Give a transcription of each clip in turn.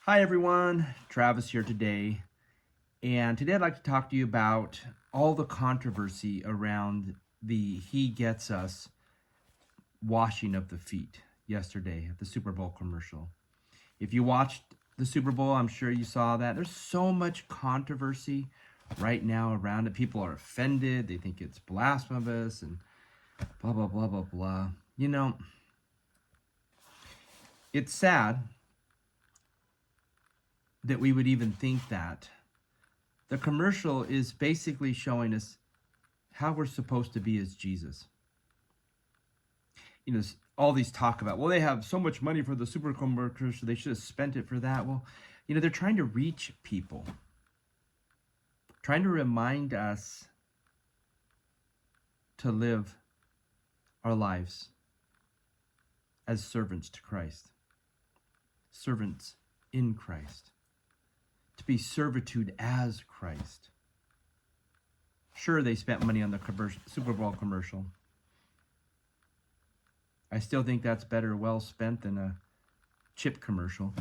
Hi everyone, Travis here today. And today I'd like to talk to you about all the controversy around the He Gets Us washing of the feet yesterday at the Super Bowl commercial. If you watched the Super Bowl, I'm sure you saw that. There's so much controversy right now around it. People are offended, they think it's blasphemous and blah, blah, blah, blah, blah. You know, it's sad that we would even think that. The commercial is basically showing us how we're supposed to be as Jesus. You know, all these talk about, well, they have so much money for the Super Bowl commercial, they should have spent it for that. Well, you know, they're trying to reach people, trying to remind us to live our lives as servants to Christ, servants in Christ, to be servitude as Christ. Sure, they spent money on the Super Bowl commercial. I still think that's better well spent than a chip commercial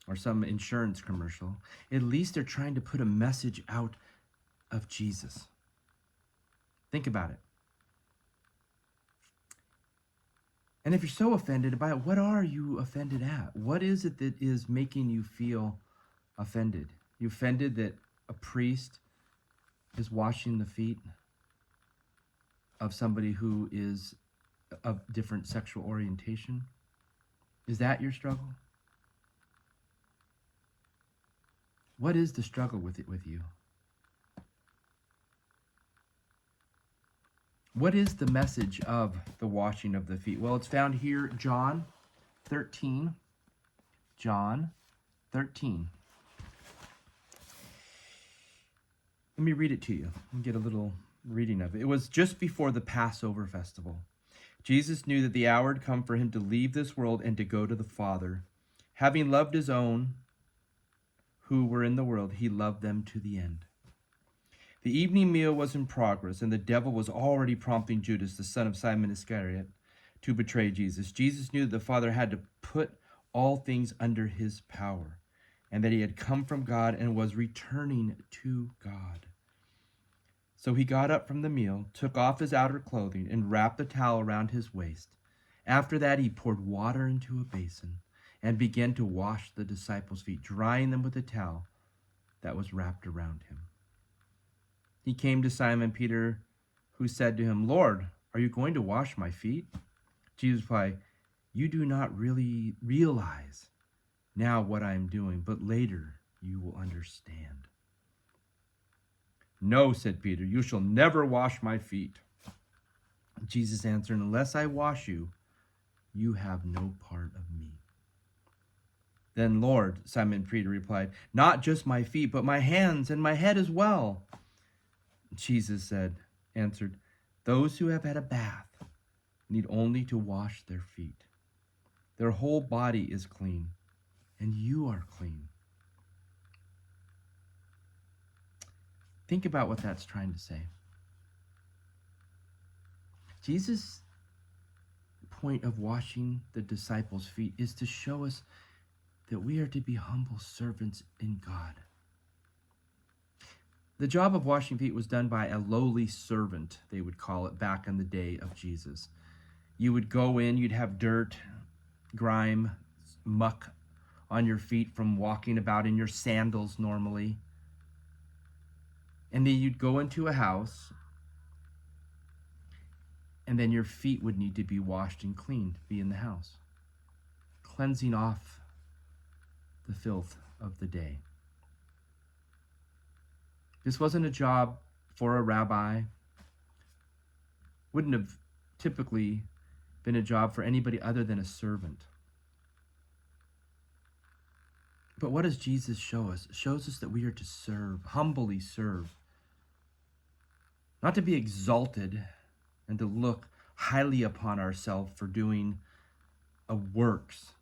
or some insurance commercial. At least they're trying to put a message out of Jesus. Think about it. And if you're so offended by it, what are you offended at? What is it that is making you feel offended? You offended that a priest is washing the feet of somebody who is of different sexual orientation? Is that your struggle? What is the struggle with you? What is the message of the washing of the feet? Well, it's found here, John 13. John 13. Let me read it to you and get a little reading of it. It was just before the Passover festival. Jesus knew that the hour had come for him to leave this world and to go to the Father. Having loved his own who were in the world, he loved them to the end. The evening meal was in progress, and the devil was already prompting Judas, the son of Simon Iscariot, to betray Jesus. Jesus knew that the Father had to put all things under his power, and that he had come from God and was returning to God. So he got up from the meal, took off his outer clothing, and wrapped a towel around his waist. After that, he poured water into a basin and began to wash the disciples' feet, drying them with a towel that was wrapped around him. He came to Simon Peter, who said to him, "Lord, are you going to wash my feet?" Jesus replied, "You do not really realize now what I am doing, but later you will understand." "No," said Peter, "you shall never wash my feet." Jesus answered, "Unless I wash you, you have no part of me." "Then, Lord," Simon Peter replied, "not just my feet, but my hands and my head as well." Jesus answered, "Those who have had a bath need only to wash their feet. Their whole body is clean, and you are clean." Think about what that's trying to say. Jesus' point of washing the disciples' feet is to show us that we are to be humble servants in God. The job of washing feet was done by a lowly servant, they would call it, back in the day of Jesus. You would go in, you'd have dirt, grime, muck on your feet from walking about in your sandals normally. And then you'd go into a house, and then your feet would need to be washed and cleaned to be in the house, cleansing off the filth of the day. This wasn't a job for a rabbi. Wouldn't have typically been a job for anybody other than a servant. But what does Jesus show us? It shows us that we are to serve, humbly serve. Not to be exalted and to look highly upon ourselves for doing works.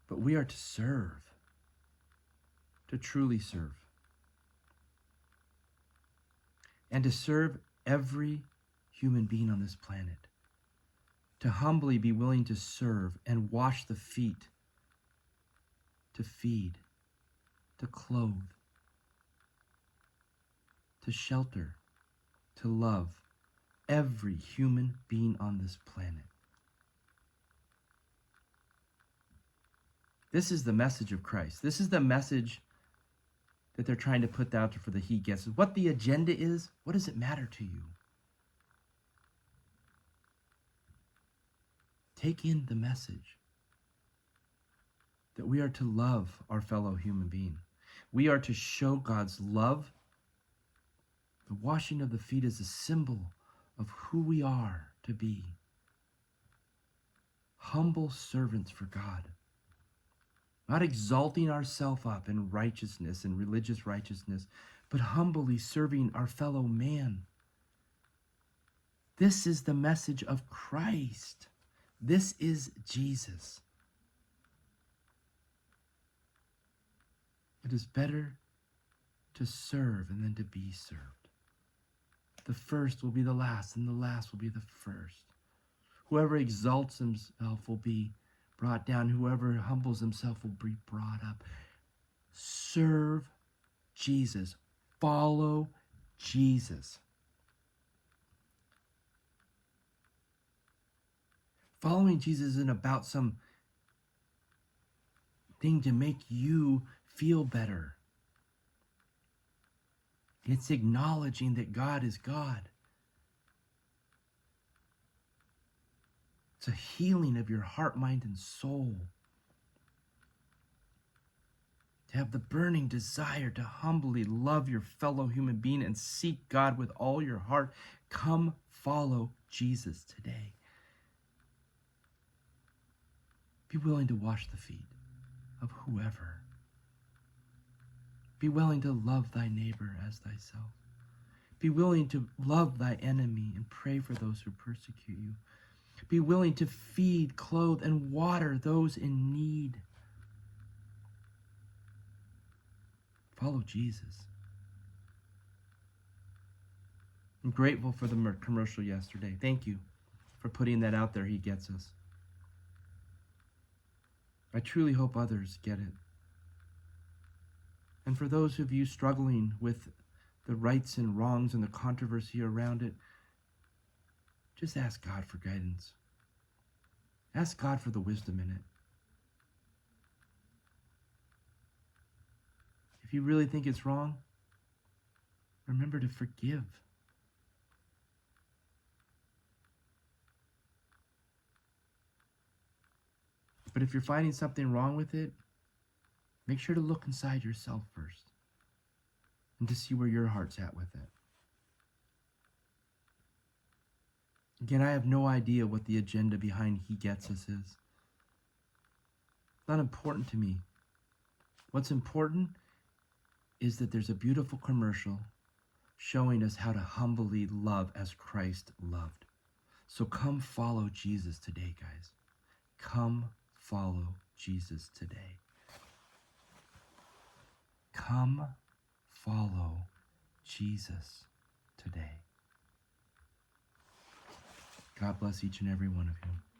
But we are to serve, to truly serve. And to serve every human being on this planet. To humbly be willing to serve and wash the feet to feed, to clothe, to shelter, to love every human being on this planet. This is the message of Christ. This is the message that they're trying to put out for the he gets. What the agenda is, what does it matter to you? Take in the message that we are to love our fellow human being. We are to show God's love. The washing of the feet is a symbol of who we are to be. Humble servants for God. Not exalting ourselves up in righteousness and religious righteousness, but humbly serving our fellow man. This is the message of Christ. This is Jesus. It is better to serve and then to be served. The first will be the last, and the last will be the first. Whoever exalts himself will be brought down. Whoever humbles himself will be brought up. Serve Jesus. Follow Jesus. Following Jesus isn't about some thing to make you feel better. It's acknowledging that God is God. It's a healing of your heart, mind, and soul. To have the burning desire to humbly love your fellow human being and seek God with all your heart. Come follow Jesus today. Be willing to wash the feet of whoever. Be willing to love thy neighbor as thyself. Be willing to love thy enemy and pray for those who persecute you. Be willing to feed, clothe, and water those in need. Follow Jesus. I'm grateful for the commercial yesterday. Thank you for putting that out there. He gets us. I truly hope others get it. And for those of you struggling with the rights and wrongs and the controversy around it, just ask God for guidance. Ask God for the wisdom in it. If you really think it's wrong, remember to forgive. But if you're finding something wrong with it, make sure to look inside yourself first and to see where your heart's at with it. Again, I have no idea what the agenda behind He Gets Us is. It's not important to me. What's important is that there's a beautiful commercial showing us how to humbly love as Christ loved. So come follow Jesus today, guys. Come follow Jesus today. Come follow Jesus today. God bless each and every one of you.